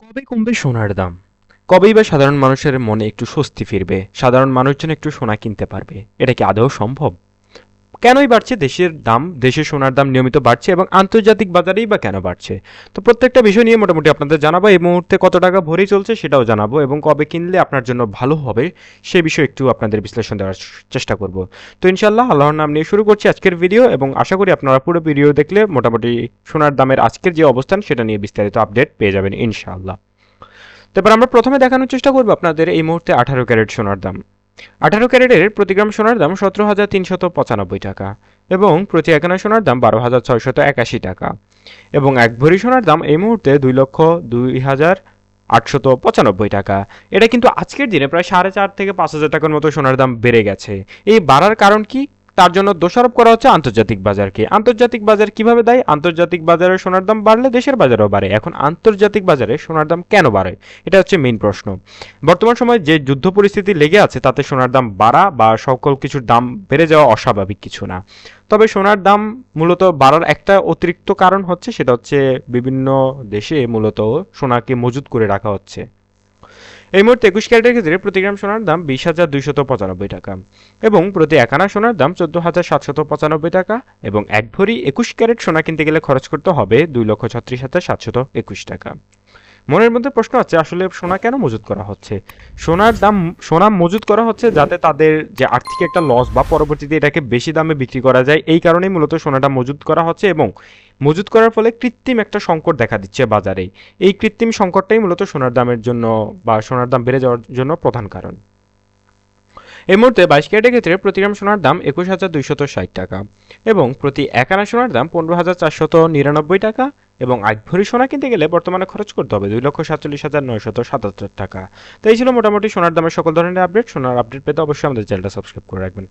কবে কমবে সোনার দাম? কবেই বা সাধারণ মানুষের মনে একটু স্বস্তি ফিরবে? সাধারণ মানুষজন একটু সোনা কিনতে পারবে? এটা কি আদৌ সম্ভব? কেনই বাড়ছে দেশের দাম? দেশের সোনার দাম নিয়মিত বাড়ছে এবং আন্তর্জাতিক বাজারেই বা কেন বাড়ছে? তো প্রত্যেকটা বিষয় নিয়ে মোটামুটি আপনাদের জানাবো। এই মুহূর্তে কত টাকা ভরি চলছে সেটাও জানাবো এবং কবে কিনলে আপনার জন্য ভালো হবে সে বিষয়ে একটু আপনাদের বিশ্লেষণ দেওয়ার চেষ্টা করব। তো ইনশাআল্লাহ আল্লাহর নাম নিয়ে শুরু করছি আজকের ভিডিও এবং আশা করি আপনারা পুরো ভিডিও দেখলে মোটামুটি সোনার দামের আজকের যে অবস্থান সেটা নিয়ে বিস্তারিত আপডেট পেয়ে যাবেন ইনশাআল্লাহ। তারপর আমরা প্রথমে দেখানোর চেষ্টা করবো আপনাদের এই মুহূর্তে 18 ক্যারেট সোনার দাম। 18 ক্যারেটের প্রতি গ্রাম সোনার দাম 17,395 টাকা এবং প্রতি একনা সোনার দাম 12,681 টাকা এবং এক ভরি সোনার দাম এই মুহূর্তে 2,02,895 টাকা। এটা কিন্তু আজকের দিনে প্রায় 4,500 থেকে 5,000 টাকার মতো সোনার দাম বেড়ে গেছে। এই বাড়ার কারণ কি? তার জন্য দোষারোপ করা হচ্ছে আন্তর্জাতিক বাজারকে। আন্তর্জাতিক বাজার কিভাবে দায়ী? আন্তর্জাতিক বাজারে সোনার দাম বাড়লে দেশের বাজারও বাড়ে। এখন আন্তর্জাতিক বাজারে সোনার দাম কেন বাড়ে? এটা হচ্ছে মেইন প্রশ্ন। বর্তমান সময়ে যে যুদ্ধ পরিস্থিতি লেগে আছে তাতে সোনার দাম বাড়া বা সকল কিছুর দাম বেড়ে যাওয়া অস্বাভাবিক কিছু না। তবে সোনার দাম মূলত বাড়ার একটা অতিরিক্ত কারণ হচ্ছে সেটা হচ্ছে বিভিন্ন দেশে মূলত সোনাকে মজুত করে রাখা হচ্ছে। এই মুহূর্তে 21 ক্যারেটের ক্ষেত্রে প্রতি গ্রাম সোনার দাম 20,295 টাকা এবং প্রতি এক আনা সোনার দাম 14,795 টাকা এবং এক ভরি 21 ক্যারেট সোনা কিনতে গেলে খরচ করতে হবে 2,36,721 টাকা। মনের মধ্যে প্রশ্ন আছে আসলে সোনা কেন মজুত করা হচ্ছে? সোনার দাম সোনা মজুত করা হচ্ছে যাতে তাদের যে আর্থিক একটা লস বা পরবর্তীতে এটাকে বেশি দামে বিক্রি করা যায়, এই কারণেই মূলত সোনাটা মজুত করা হচ্ছে এবং মজুত করার ফলে কৃত্রিম একটা সংকট দেখা দিচ্ছে বাজারে। এই কৃত্রিম সংকটটাই মূলত সোনার দামের জন্য বা সোনার দাম বেড়ে যাওয়ার জন্য প্রধান কারণ। এই মুহূর্তে 22 ক্যারেটের ক্ষেত্রে প্রতি গ্রাম সোনার দাম 21,260 টাকা এবং প্রতি এক আনা সোনার দাম 15,499 টাকা এবং এক ভরি সোনা কিনতে গেলে বর্তমানে খরচ করতে হবে 2,47,977 টাকা। তো এই ছিল মোটামুটি সোনার দামের সকল ধরনের আপডেট। সোনার আপডেট পেতে অবশ্যই আমাদের চ্যানেলটা সাবস্ক্রাইব করে রাখবেন।